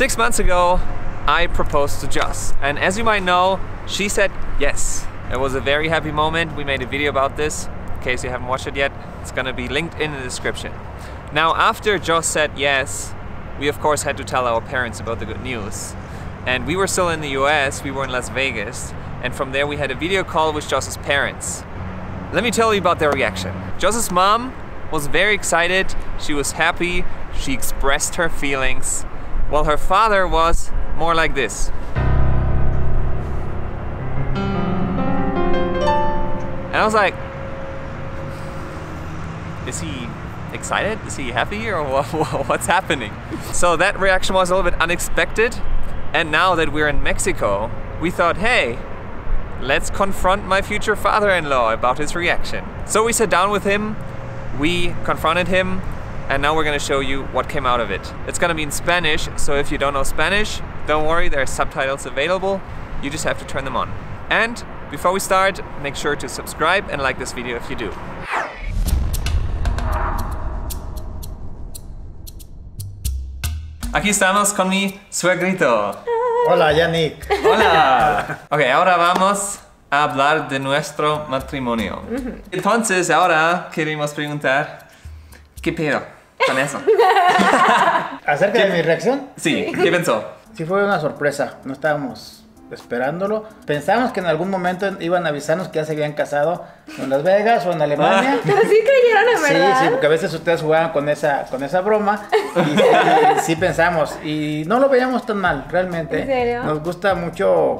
6 months ago, I proposed to Joss, and as you might know, she said yes. It was a very happy moment. We made a video about this. In case you haven't watched it yet, it's gonna be linked in the description. Now, after Joss said yes, we of course had to tell our parents about the good news. And we were still in the US, we were in Las Vegas, and from there we had a video call with Joss's parents. Let me tell you about their reaction. Joss's mom was very excited, she was happy, she expressed her feelings, while her father was more like this. And I was like, is he excited? Is he happy, or what's happening? So that reaction was a little bit unexpected. And now that we're in Mexico, we thought, hey, let's confront my future father-in-law about his reaction. So we sat down with him, we confronted him, and now we're gonna show you what came out of it. It's gonna be in Spanish, so if you don't know Spanish, don't worry, there are subtitles available. You just have to turn them on. And before we start, make sure to subscribe and like this video if you do. Aquí estamos con mi suegrito. Hola, Yannick. Hola. Ok, ahora vamos a hablar de nuestro matrimonio. Entonces, ahora queremos preguntar, ¿qué pedo con eso? ¿Acerca de mi reacción? Sí, ¿qué pensó? Sí, fue una sorpresa. No estábamos esperándolo. Pensábamos que en algún momento iban a avisarnos que ya se habían casado en Las Vegas o en Alemania. Pero sí creyeron, en verdad. Sí, porque a veces ustedes jugaban con esa broma y sí pensamos, y no lo veíamos tan mal, realmente. ¿En serio? Nos gusta mucho,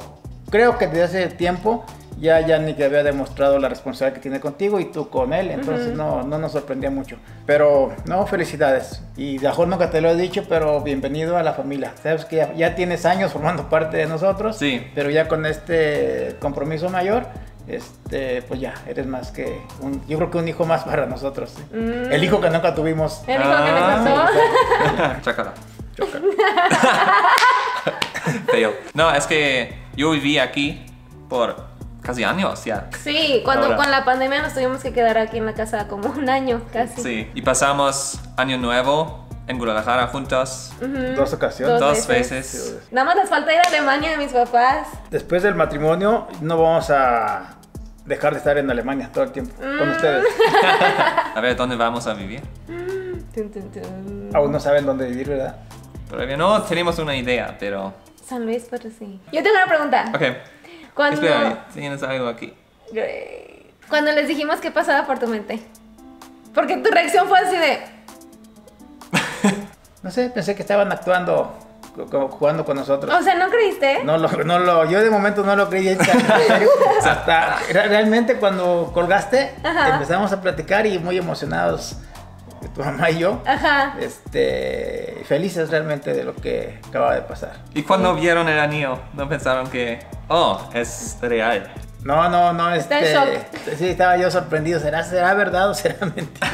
creo que desde hace tiempo ya Yannick había demostrado la responsabilidad que tiene contigo y tú con él, entonces no nos sorprendía mucho. Pero no, felicidades. Y de mejor nunca te lo he dicho, pero bienvenido a la familia. Sabes que ya tienes años formando parte de nosotros, sí, pero ya con este compromiso mayor, pues ya, eres más que yo creo que un hijo más para nosotros. ¿Sí? El hijo que nunca tuvimos. El hijo que me pasó. Chócala. Feo. No, es que yo viví aquí por casi años ya. Sí, cuando Ahora. con la pandemia nos tuvimos que quedar aquí en la casa como un año casi. Sí, y pasamos Año Nuevo en Guadalajara juntos. 2 ocasiones. Dos veces. Nada más les falta ir a Alemania a mis papás. Después del matrimonio no vamos a dejar de estar en Alemania todo el tiempo con ustedes. A ver, ¿dónde vamos a vivir? Tun, tun, tun. Aún no saben dónde vivir, ¿verdad? Todavía no tenemos una idea, pero... San Luis Potosí. Yo tengo una pregunta. Ok, Cuando, espera, tienes algo aquí. cuando les dijimos qué pasaba por tu mente. Porque tu reacción fue así de... No sé, pensé que estaban actuando, jugando con nosotros. O sea, ¿no creíste? Yo de momento no lo creí. En serio. Hasta realmente cuando colgaste, Ajá. empezamos a platicar y muy emocionados, tu mamá y yo, Ajá. felices realmente de lo que acaba de pasar. Y cuando vieron el anillo, ¿no pensaron que, oh, es real? No, Está en shock. sí, estaba yo sorprendido, ¿será verdad o será mentira?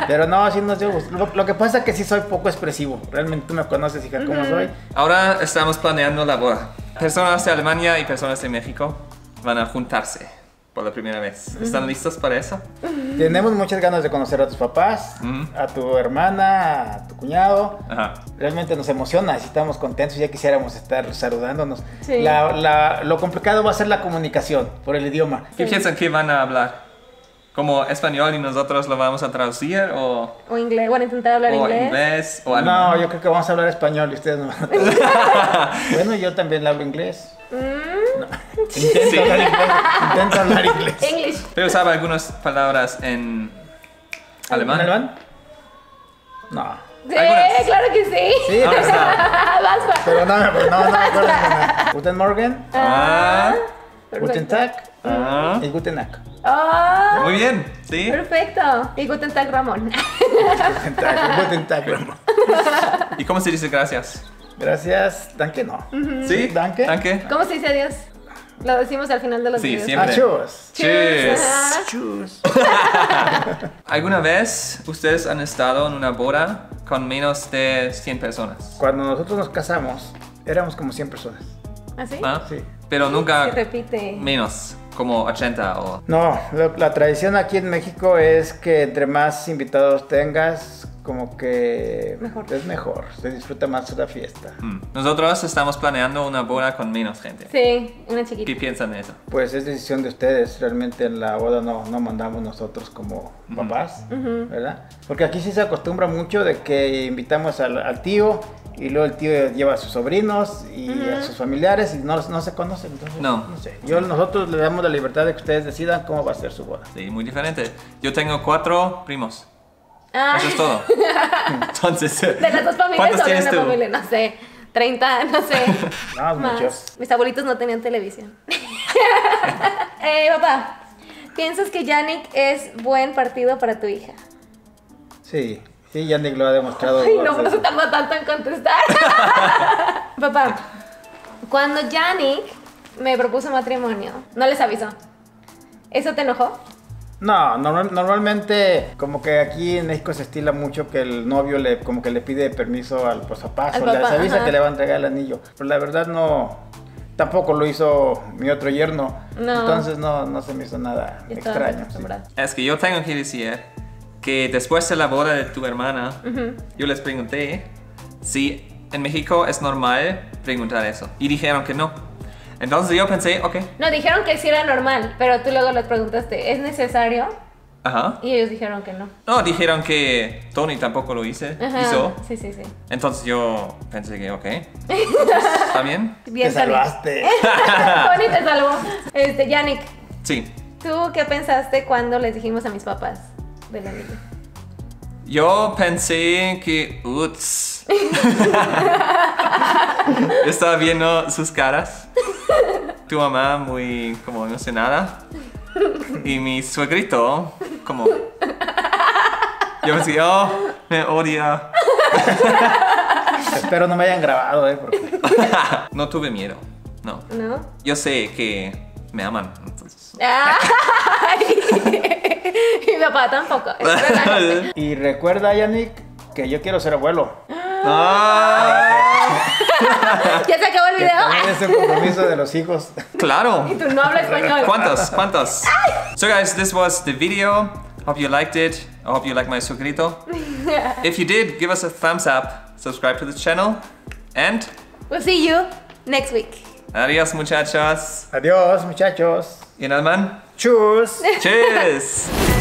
Pero no, sí nos dio gusto. Lo que pasa es que sí soy poco expresivo, realmente tú me conoces, hija, cómo soy. Ahora estamos planeando la boda. Personas de Alemania y personas de México van a juntarse por la primera vez. ¿Están listos para eso? Tenemos muchas ganas de conocer a tus papás, a tu hermana, a tu cuñado. Ajá. Realmente nos emociona, sí estamos contentos, ya quisiéramos estar saludándonos. Sí. Lo complicado va a ser la comunicación por el idioma. ¿Qué piensan que van a hablar? ¿Como español y nosotros lo vamos a traducir o O inglés. Bueno, intentar hablar inglés. o alemán? No, yo creo que vamos a hablar español y ustedes no van a traducir. Bueno, yo también hablo inglés. Intento hablar inglés. English. ¿Pero sabe algunas palabras en alemán? ¿En alemán? No. Sí, Algunas. claro que sí. Sí, Ahora está. Vas, vas. pero no me acuerdo de nada. Guten Morgen, Ah, Guten Tag ah. y Guten Tag. Oh, Muy bien, ¿sí? perfecto. Y Guten Tag, Ramón. Guten Tag, Ramón. ¿Y cómo se dice gracias? Gracias, danke no. ¿Sí? Danke. Danke. ¿Cómo se dice adiós? Lo decimos al final de los Sí, videos. siempre. Cheers. Cheers. Ajá. Cheers. ¿Alguna vez ustedes han estado en una boda con menos de 100 personas? Cuando nosotros nos casamos, éramos como 100 personas. ¿Ah, sí? ¿Ah? Sí. Pero nunca Se repite. menos, como 80 o... No, la tradición aquí en México es que entre más invitados tengas, como que Mejor. es mejor, se disfruta más la fiesta. Nosotros estamos planeando una boda con menos gente. Sí, una ¿Qué chiquita. piensan de eso? Pues es decisión de ustedes, realmente en la boda no mandamos nosotros como papás, ¿verdad? Porque aquí sí se acostumbra mucho de que invitamos al tío y luego el tío lleva a sus sobrinos y a sus familiares y no se conocen, entonces No. no sé. Nosotros le damos la libertad de que ustedes decidan cómo va a ser su boda. Sí, muy diferente. Yo tengo 4 primos. Ah, Eso es todo. Entonces, de las dos familias ¿cuántos o de tienes una tú? familia, no sé, 30, no sé. No, más. muchos. Mis abuelitos no tenían televisión. Papá, ¿piensas que Yannick es buen partido para tu hija? Sí, Yannick lo ha demostrado. Ay, no se tardó tanto en contestar. Papá, cuando Yannick me propuso matrimonio, no les avisó. ¿Eso te enojó? No, normalmente como que aquí en México se estila mucho que el novio como que le pide permiso al papá, Al o les papá, avisa ajá. que le va a entregar el anillo. Pero la verdad no, tampoco lo hizo mi otro yerno. No. Entonces no se me hizo nada Yo estaba extraño. Sí. acostumbrada. Es que yo tengo que decir que después de la boda de tu hermana, yo les pregunté si en México es normal preguntar eso. Y dijeron que no. Entonces yo pensé, ok. No, dijeron que sí era normal, pero tú luego les preguntaste, ¿es necesario? Ajá. Y ellos dijeron que no. No, dijeron que Tony tampoco lo hizo. Ajá. Sí. Entonces yo pensé que, ok. ¿Está bien? Bien, Te salvaste. Tony te salvó. Yannick, Sí. ¿tú qué pensaste cuando les dijimos a mis papás del anillo? Yo pensé que, ups. Estaba viendo sus caras. Tu mamá muy como emocionada. Y mi suegrito como... Yo pensé, oh, me odia. Espero no me hayan grabado, porque... No tuve miedo, no. ¿No? Yo sé que me aman, entonces... Ay. Mi papá tampoco. Relájate. Y recuerda, Yannick, que yo quiero ser abuelo. Ah, ¿Ya se acabó el Que video? también es el compromiso de los hijos. claro. Y tú no hablas español. ¿Cuántos? So guys, this was the video. Hope you liked it. I hope you like my suegrito. If you did, give us a thumbs up, subscribe to the channel, and We'll see you next week. adiós muchachos. Adiós, muchachos. In Alman. Tschüss. Cheers.